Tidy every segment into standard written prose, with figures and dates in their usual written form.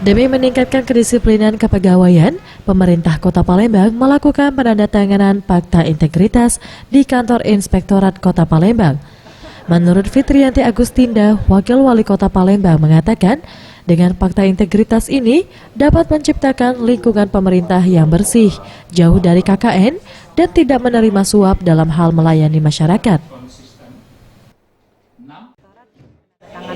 Demi meningkatkan kedisiplinan kepegawaian, pemerintah Kota Palembang melakukan penandatanganan Fakta Integritas di kantor Inspektorat Kota Palembang. Menurut Fitriyanti Agustinda, Wakil Wali Kota Palembang mengatakan, dengan fakta integritas ini dapat menciptakan lingkungan pemerintah yang bersih, jauh dari KKN, dan tidak menerima suap dalam hal melayani masyarakat.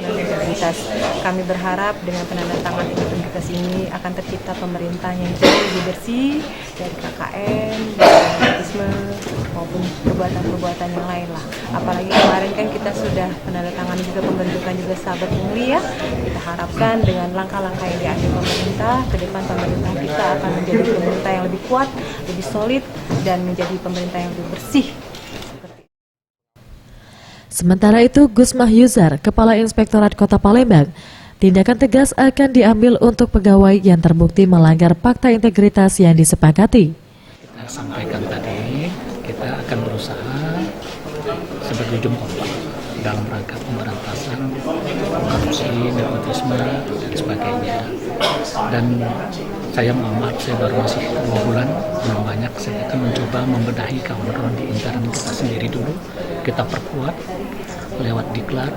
Integritas. Kami berharap dengan penandatanganan integritas ini akan tercipta pemerintah yang jauh lebih bersih dari KKN, dari nepotisme maupun perbuatan-perbuatan yang lain lah. Apalagi kemarin kan kita sudah penandatangan juga pembentukan juga sahabat pungli ya. Kita harapkan dengan langkah-langkah yang diambil pemerintah, ke depan pemerintah kita akan menjadi pemerintah yang lebih kuat, lebih solid, dan menjadi pemerintah yang lebih bersih. Sementara itu, Gus Mahyuzar, Kepala Inspektorat Kota Palembang, tindakan tegas akan diambil untuk pegawai yang terbukti melanggar fakta integritas yang disepakati. Kita sampaikan tadi, kita akan berusaha seberujung kompak dalam rangka pemberantasan korupsi, nepotisme, dan sebagainya. Dan saya mohon maaf, saya baru masih 2 bulan, belum banyak. Saya akan mencoba membenahi kawan-kawan di intern kita sendiri dulu. Kita perkuat lewat diklat,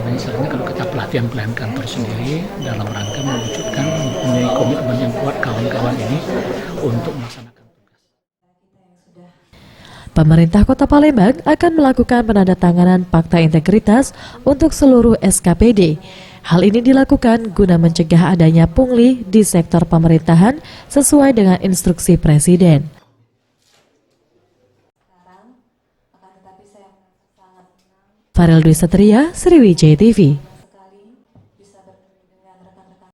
misalnya kalau kita pelatihan kantor sendiri dalam rangka mewujudkan mempunyai komitmen yang kuat kawan-kawan ini untuk melaksanakan tugas. Pemerintah Kota Palembang akan melakukan penandatanganan fakta integritas untuk seluruh SKPD. Hal ini dilakukan guna mencegah adanya pungli di sektor pemerintahan sesuai dengan instruksi Presiden. Farel Dwi Satria, Sriwijaya TV.